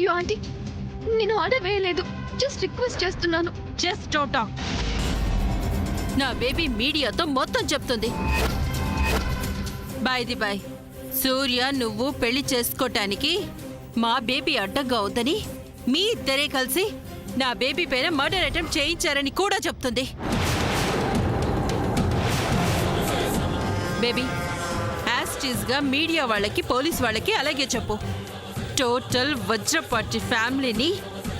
అయ్యో ఆంటీ, నేను ఆర్డర్ వేయలేదు, జస్ట్ రిక్వెస్ట్ చేస్తున్నాను. Just don't talk. నా బేబీ మీడియాతో మొత్తం చెప్తుంది. బై ది బై, సూర్య నువ్వు పెళ్లి చేసుకోటానికి మా బేబీ అడ్డంగా అవుదని మీ ఇద్దరే కలిసి నా బేబీ పైన మర్డర్ అటెంప్ట్ చేయించారని కూడా చెప్తుంది. బేబీ, యాస్టీస్గా మీడియా వాళ్ళకి, పోలీస్ వాళ్ళకి అలాగే చెప్పు. టోటల్ వజ్రపాటి ఫ్యామిలీని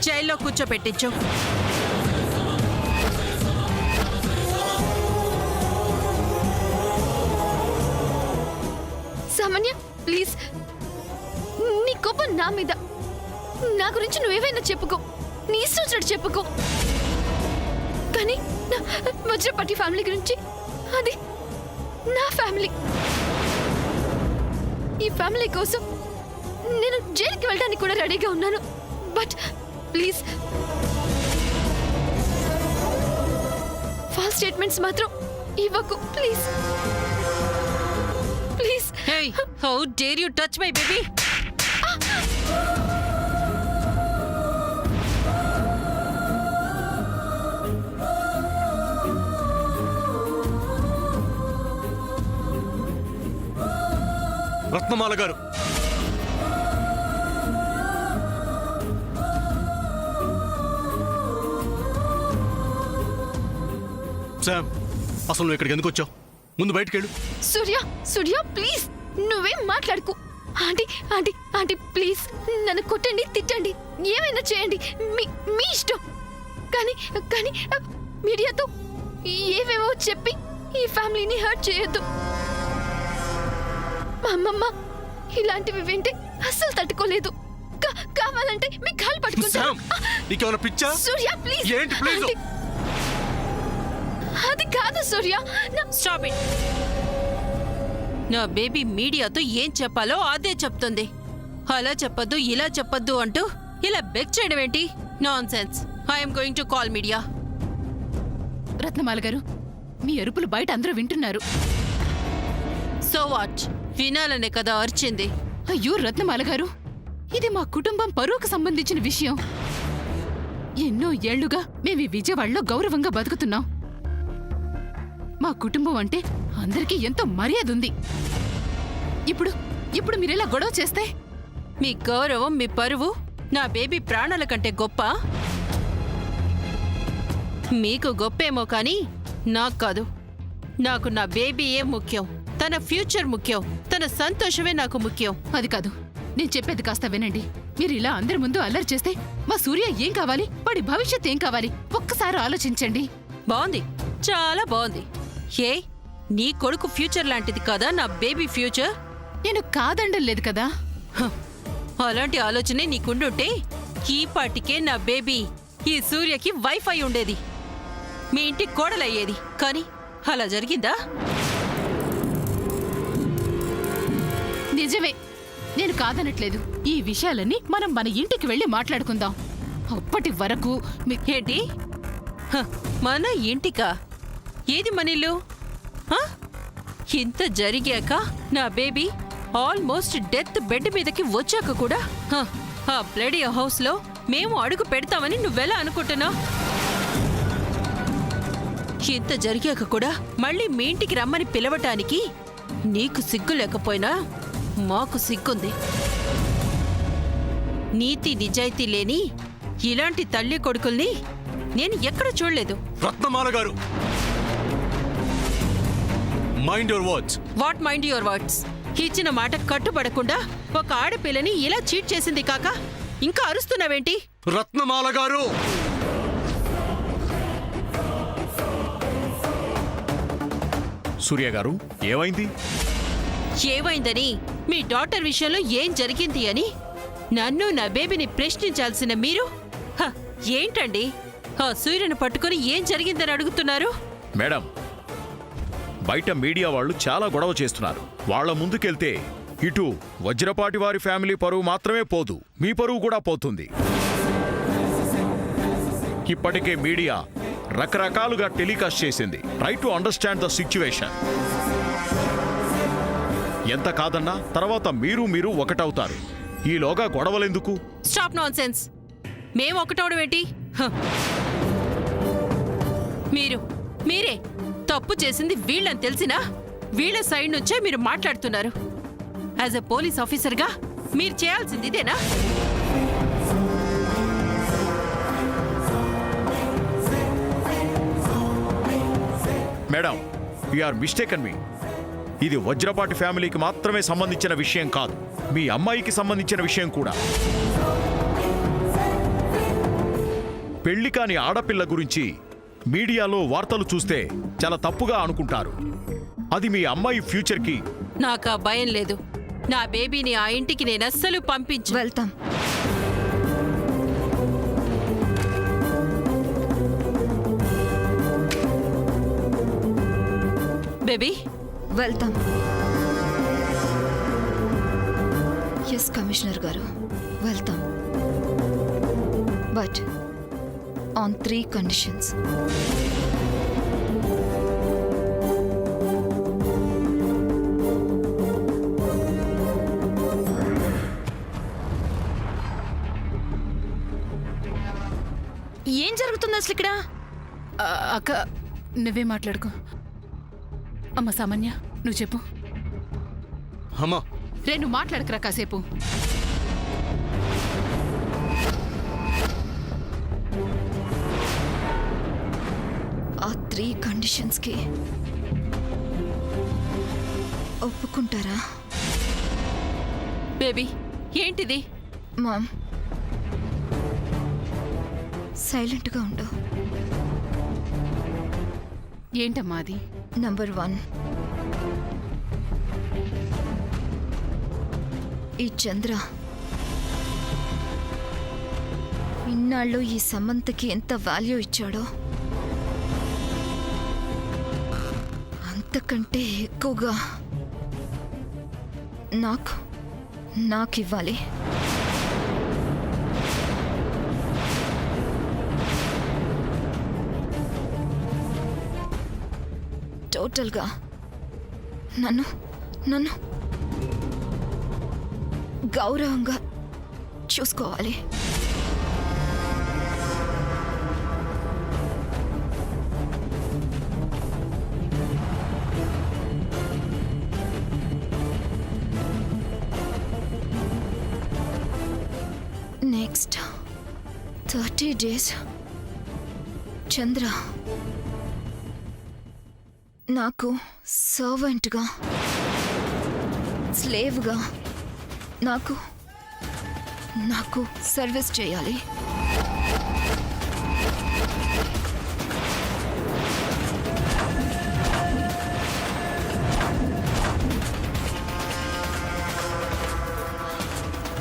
జైల్లో కూర్చోపెట్టించు. సామాన్య, ప్లీజ్, నీ కోపం నా మీద. నా గురించి నువ్వేవైనా చెప్పుకో, నీ ఇష్టం వచ్చినట్టు చెప్పుకో. కానీ నా వజ్రపాటి ఫ్యామిలీ గురించి, అది నా ఫ్యామిలీ. ఈ ఫ్యామిలీ కోసం నేను జైలుకి వెళ్ళడానికి కూడా రెడీగా ఉన్నాను. బట్ ప్లీజ్, ఫాల్స్ స్టేట్మెంట్స్ మాత్రం ఇవ్వకు please. Please. Hey, how dare you touch my baby? Ratnamala గారు, శామ్, అసలు నువ్వు ఇక్కడికి ఎందుకు వచ్చావు? ముందు బయటికి వెళ్ళు. సూర్య, సూర్య ప్లీజ్, నువ్వేం మాట్లాడుకు. ఆంటీ ఆంటీ ఆంటీ ప్లీజ్, నన్ను కొట్టండి, తిట్టండి, ఏమైనా చేయండి, మీ ఇష్టం. కానీ కానీ మీడియాతో ఏవేవో చెప్పి ఈ ఫ్యామిలీని హర్ట్ చేయొద్దు. మా అమ్మమ్మ ఇలాంటివి వింటే అస్సలు తట్టుకోలేదు. కావాలంటే మీ కాలు పట్టుకుంటాను. నీకేమైనా పిచ్చా? సూర్య ప్లీజ్. ఏంటి ప్లీజ్? అది కాదు సూర్య. Stop it. నా బేబీ మీడియాతో ఏం చెప్పాలో అదే చెప్తుంది. అలా చెప్పొద్దు, ఇలా చెప్పొద్దు అంటూ ఇలా బెక్ చేయడం ఏంటి? Nonsense. I'm going to call media. Ratnamala గారు, మీ అరుపులు బయట అందరూ వింటున్నారు. So what? వినాలనే కదా అరిచింది. అయ్యో రత్నమాల గారు, ఇది మా కుటుంబం పరువుకు సంబంధించిన విషయం. ఎన్నో ఏళ్లుగా మేము ఈ విజయవాడలో గౌరవంగా బతుకుతున్నాం. మా కుటుంబం అంటే అందరికీ ఎంతో మర్యాద ఉంది. ఇప్పుడు మీరెలా గొడవ చేస్తే? మీ గౌరవం, మీ పరువు నా బేబీ ప్రాణాల కంటే గొప్ప? మీకు గొప్పేమో కానీ నాకు కాదు. నాకు నా బేబీయే ముఖ్యం. తన ఫ్యూచర్ ముఖ్యం. తన సంతోషమే నాకు ముఖ్యం. అది కాదు, నేను చెప్పేది కాస్త వినండి. మీరు ఇలా అందరి ముందు అల్లరి చేస్తే మా సూర్య ఏం కావాలి, వాడి భవిష్యత్ ఏం కావాలి ఒక్కసారి ఆలోచించండి. బాగుంది, చాలా బాగుంది. ఏ, నీ కొడుకు ఫ్యూచర్ లాంటిది కదా నా బేబీ ఫ్యూచర్? నేను కాదండం లేదు కదా. అలాంటి ఆలోచనే నీకుండుంటే ఈ పాటికే నా బేబీ ఈ సూర్యకి వైఫై ఉండేది, మీ ఇంటి కోడలయ్యేది. కానీ అలా జరిగిందా? నిజమే, నేను కాదనట్లేదు. ఈ విషయాలన్నీ మనం మన ఇంటికి వెళ్ళి మాట్లాడుకుందాం. అప్పటి వరకు ఏంటి? మన ఇంటికా? ఏది మన ఇల్లు? ఇంత జరిగాక, నా బేబీ ఆల్మోస్ట్ డెత్ బెడ్ మీదకి వచ్చాక కూడా ఆ బ్లడీ హౌస్ లో మేము అడుగు పెడతామని నువ్వెలా అనుకుంటున్నావు? ఇంత జరిగాక కూడా మళ్ళీ మీ ఇంటికి రమ్మని పిలవటానికి నీకు సిగ్గు లేకపోయినా మాకు సిగ్గుంది. నీతి నిజాయితీ లేని ఇలాంటి తల్లి కొడుకుల్ని నేను ఎక్కడ చూడలేదు. రత్నమాల గారు, mind your words. What mind your words? ఇచ్చిన మాట కట్టుబడకుండా ఒక ఆడపిల్లని ఇలా చీట్ చేసింది కాక ఇంకా అరుస్తున్నావేంటి? రత్నమాల గారు, సూర్య గారు, ఏమైంది? ఏమైందని, మీ డాటర్ విషయంలో ఏం జరిగింది అని నన్ను నా బేబీని ప్రశ్నించాల్సిన మీరు ఏంటండి ఆ సూర్యుని పట్టుకుని ఏం జరిగిందని అడుగుతున్నారు? మేడం, బయట మీడియా వాళ్ళు చాలా గొడవ చేస్తున్నారు. వాళ్ల ముందుకెళ్తే ఇటు వజ్రపాటి వారి ఫ్యామిలీ పరువు మాత్రమే పోదు, మీ పరువు కూడా పోతుంది. ఇప్పటికే మీడియా రకరకాలుగా టెలికాస్ట్ చేసింది. Try to understand the situation. ఎంత కాదన్నా తర్వాత మీరు ఒకటవుతారు. ఈలోగా గొడవలెందుకు? Stop non sense. మేము ఒకటవడం ఏంటి? హ. మీరే తప్పు చేసింది వీళ్ళని తెలిసినా వీళ్ళ సైడ్ నుంచే మీరు మాట్లాడుతున్నారు. యాజ్ ఎ పోలీస్ ఆఫీసర్గా మీరు చేయాల్సింది ఇదేనా? మేడం, ఆర్ మిస్టేకన్ మీ. ఇది వజ్రపాటి ఫ్యామిలీకి మాత్రమే సంబంధించిన విషయం కాదు, మీ అమ్మాయికి సంబంధించిన విషయం కూడా. పెళ్లి కాని ఆడపిల్ల గురించి మీడియాలో వార్తలు చూస్తే చాలా తప్పుగా అనుకుంటారు. అది మీ అమ్మాయి ఫ్యూచర్కి. నాకు ఆ భయం లేదు. నా బేబీని ఆ ఇంటికి నేను అస్సలు పంపించు. వెళ్తాం. బేబీ, వెళ్తాం. ఎస్ కమిషనర్ గారు, వెళ్తాం. But on 3 conditions. ఏం జరుగుతుంది అసలు ఇక్కడ? అక్క నువ్వే మాట్లాడుకో. అమ్మ సామాన్య, నువ్వు చెప్పు. అమ్మా, రే నువ్వు మాట్లాడకరా కాసేపు. ఆ 3 కండిషన్స్కి ఒప్పుకుంటారా? బేబీ, ఏంటిది? మామ్, సైలెంట్గా ఉండు. ఏంటమ్మా అది? నంబర్ 1, ఈ చంద్ర ఇన్నాళ్ళు ఈ సమంతకి ఎంత వాల్యూ ఇచ్చాడో అంతకంటే ఎక్కువగా నాకు ఇవ్వాలి. టోటల్గా నన్ను గౌరవంగా చూసుకోవాలి. నెక్స్ట్ 30 days చంద్ర నాకు సర్వెంట్గా, స్లేవ్గా నాకు సర్వీస్ చేయాలి.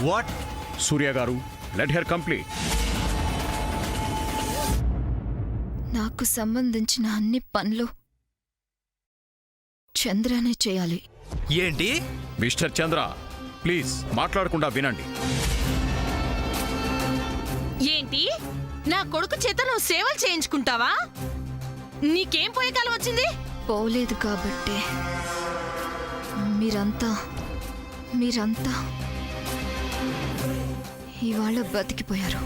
వాట్? సూర్య గారు, లెట్ హెర్ కంప్లీట్. నాకు సంబంధించిన అన్ని పనులు చంద్రనే చేయాలి. ఏంటి? మిస్టర్ చంద్ర, ప్లీజ్ మాట్లాడకుండా వినండి. ఏంటి? నా కొడుకు చేత నువ్వు సేవలు చేయించుకుంటావా? నీకేం పోయే కాలం వచ్చింది? పోలేదు కాబట్టే మీరంతా ఇవాళ బతికిపోయారు.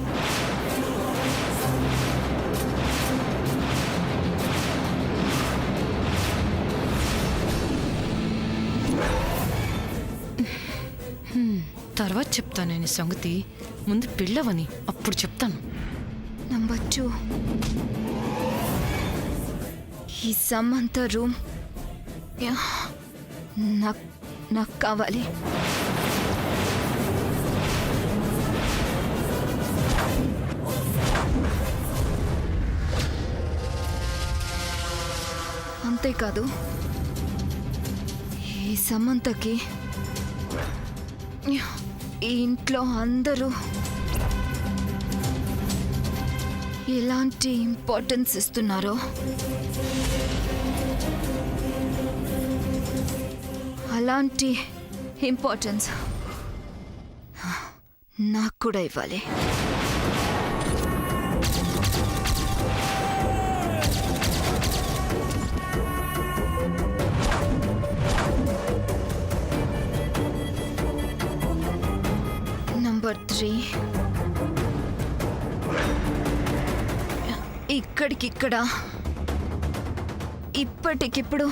తర్వాత చెప్తాను నేను సంగతి. ముందు పిల్లవని అప్పుడు చెప్తాను. నంబర్ 2, ఈ సమంత రూమ్ నాకు కావాలి. అంతేకాదు, ఈ సమంతకి ఈ ఇంట్లో అందరూ ఎలాంటి ఇంపార్టెన్స్ ఇస్తున్నారో అలాంటి ఇంపార్టెన్స్ నాకు కూడా ఇవ్వాలి. రాత్రి ఇక్కడికిక్కడ ఇప్పటికిప్పుడు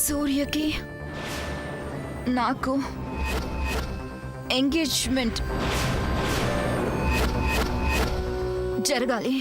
సూర్యకి నాకు ఎంగేజ్మెంట్ జరగాలి.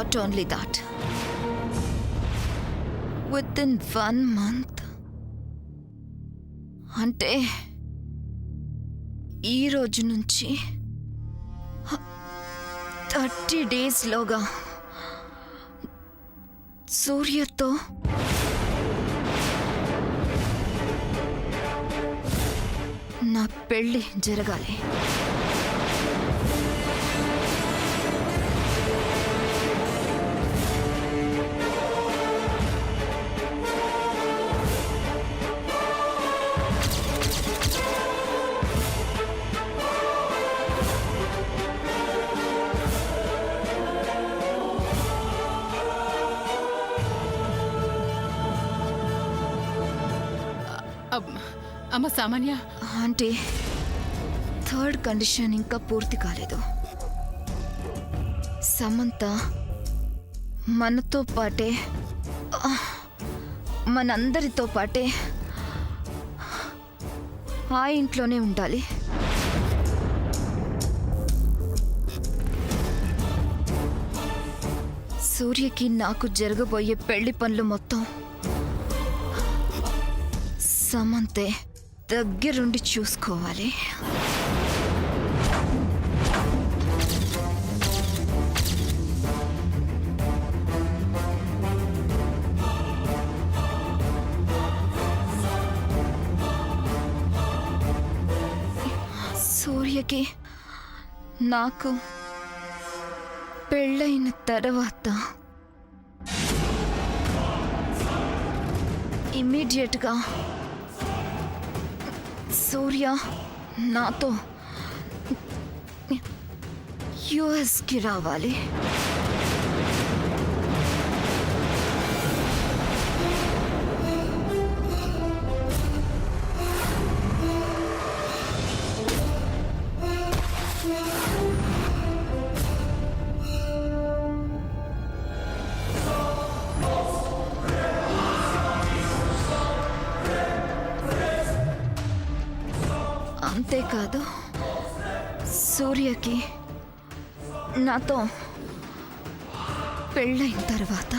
Not only that, within 1 month, అంటే ఈ రోజు నుంచి 30 డేస్లోగా సూర్యతో నా పెళ్ళి జరగాలి. అమ్మ సామాన్య, అంటే థర్డ్ కండిషన్ ఇంకా పూర్తి కాలేదు. సమంత మనతో పాటే, మనందరితో పాటే ఆ ఇంట్లోనే ఉండాలి. సూర్యకి నాకు జరగబోయే పెళ్లి పనులు మొత్తం సమంతే దగ్గరుండి చూసుకోవాలి. సూర్యకి నాకు పెళ్ళైన తర్వాత ఇమ్మీడియట్గా సూర్య నాతో యుఎస్కి రావాలి. అంతేకాదు, సూర్యకి నాతో పెళ్ళైన తర్వాత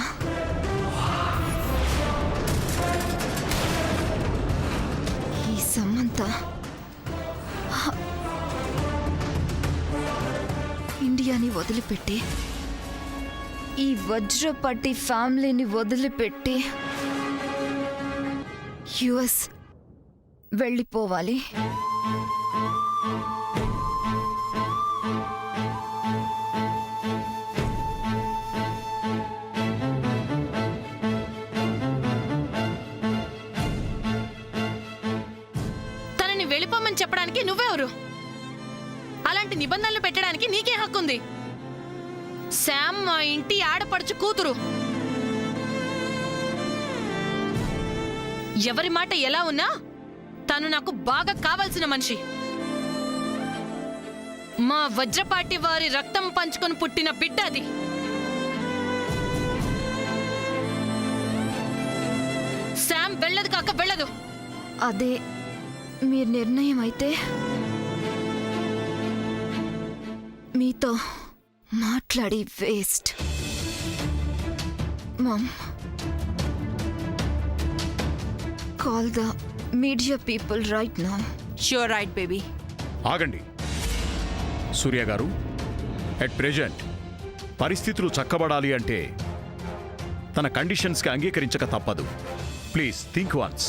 ఈ సమంత ఇండియాని వదిలిపెట్టి, ఈ వజ్రపట్టి ఫ్యామిలీని వదిలిపెట్టి యుఎస్ వెళ్ళిపోవాలి. తనని వెళ్ళిపోమని చెప్పడానికి నువ్వెవరు? అలాంటి నిబంధనలు పెట్టడానికి నీకే హక్కుంది? శామ్ మా ఇంటి ఆడపడుచు కూతురు. ఎవరి మాట ఎలా ఉన్నా తను నాకు బాగా కావాల్సిన మనిషి. మా వజ్రపాటి వారి రక్తం పంచుకొని పుట్టిన బిడ్డ అది. శామ్ వెళ్ళదు కాక వెళ్ళదు. అదే మీ నిర్ణయం అయితే మీతో మాట్లాడి waste. Mom, call the media people right now. Sure right baby. ఆగండి సూర్య గారు. ఎట్ ప్రెజెంట్ పరిస్థితులు చక్కబడాలి అంటే తన కండిషన్స్కి అంగీకరించక తప్పదు. Please think once.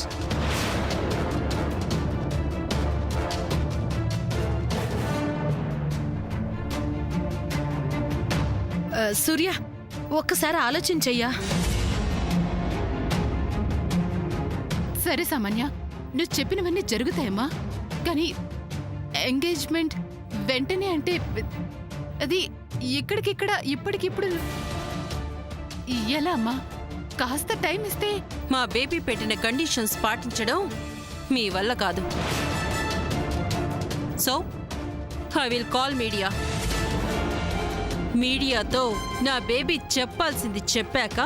సూర్య ఒక్కసారి ఆలోచించయ్యా. సరే సామాన్య, నువ్వు చెప్పినవన్నీ జరుగుతాయమ్మా. కానీ ఎంగేజ్మెంట్ వెంటనే అంటే అది ఇక్కడికిక్కడ ఇప్పటికిప్పుడు ఎలా అమ్మా? కాస్త టైం ఇస్తే. మా బేబీ పెట్టిన కండిషన్స్ పాటించడం మీ వల్ల కాదు. So I will call media. మీడియాతో నా బేబీ చెప్పాల్సింది చెప్పాక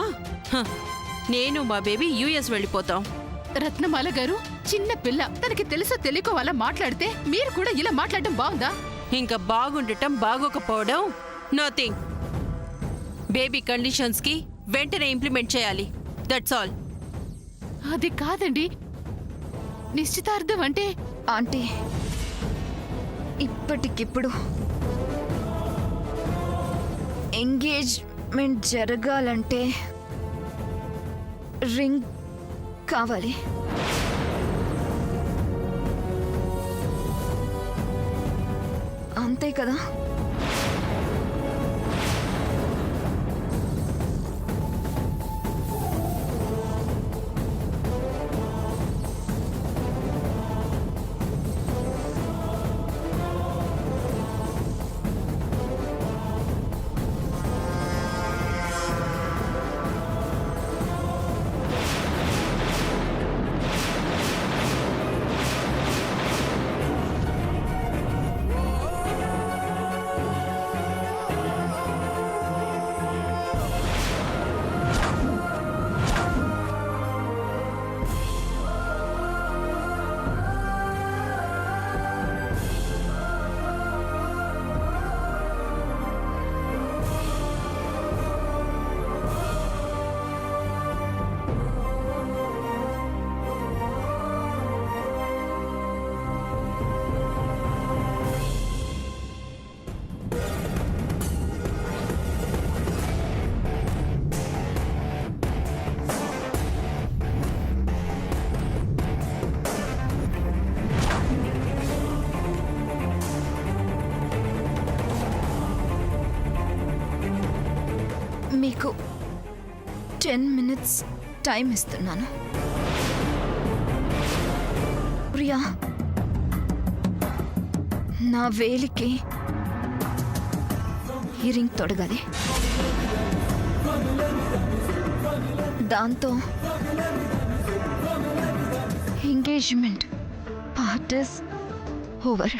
నేను మా బేబీ యుఎస్ వెళ్ళిపోతాం. రత్నమాల గారు చిన్న పిల్ల, తనకి తెలుసో తెలియకో అలా మాట్లాడితే మీరు కూడా ఇలా మాట్లాడటం బాగుందా? ఇంకా బాగుండటం బాగోకపోవడం నథింగ్. బేబీ కండిషన్స్ కి వెంటనే ఇంప్లిమెంట్ చేయాలి. That's all. అది కాదండి, నిశ్చితార్థం అంటే. ఆంటీ ఇప్పటికిప్పుడు ఎంగేజ్మెంట్ జరగాలంటే రింగ్ కావాలి. అంతే కదా? మీకు 10 minutes టైం ఇస్తున్నాను. ప్రియా, నా వేలికి ఈ రింగ్ తొడగాలి. దాంతో ఎంగేజ్మెంట్ పార్ట్ ఇస్ ఓవర్.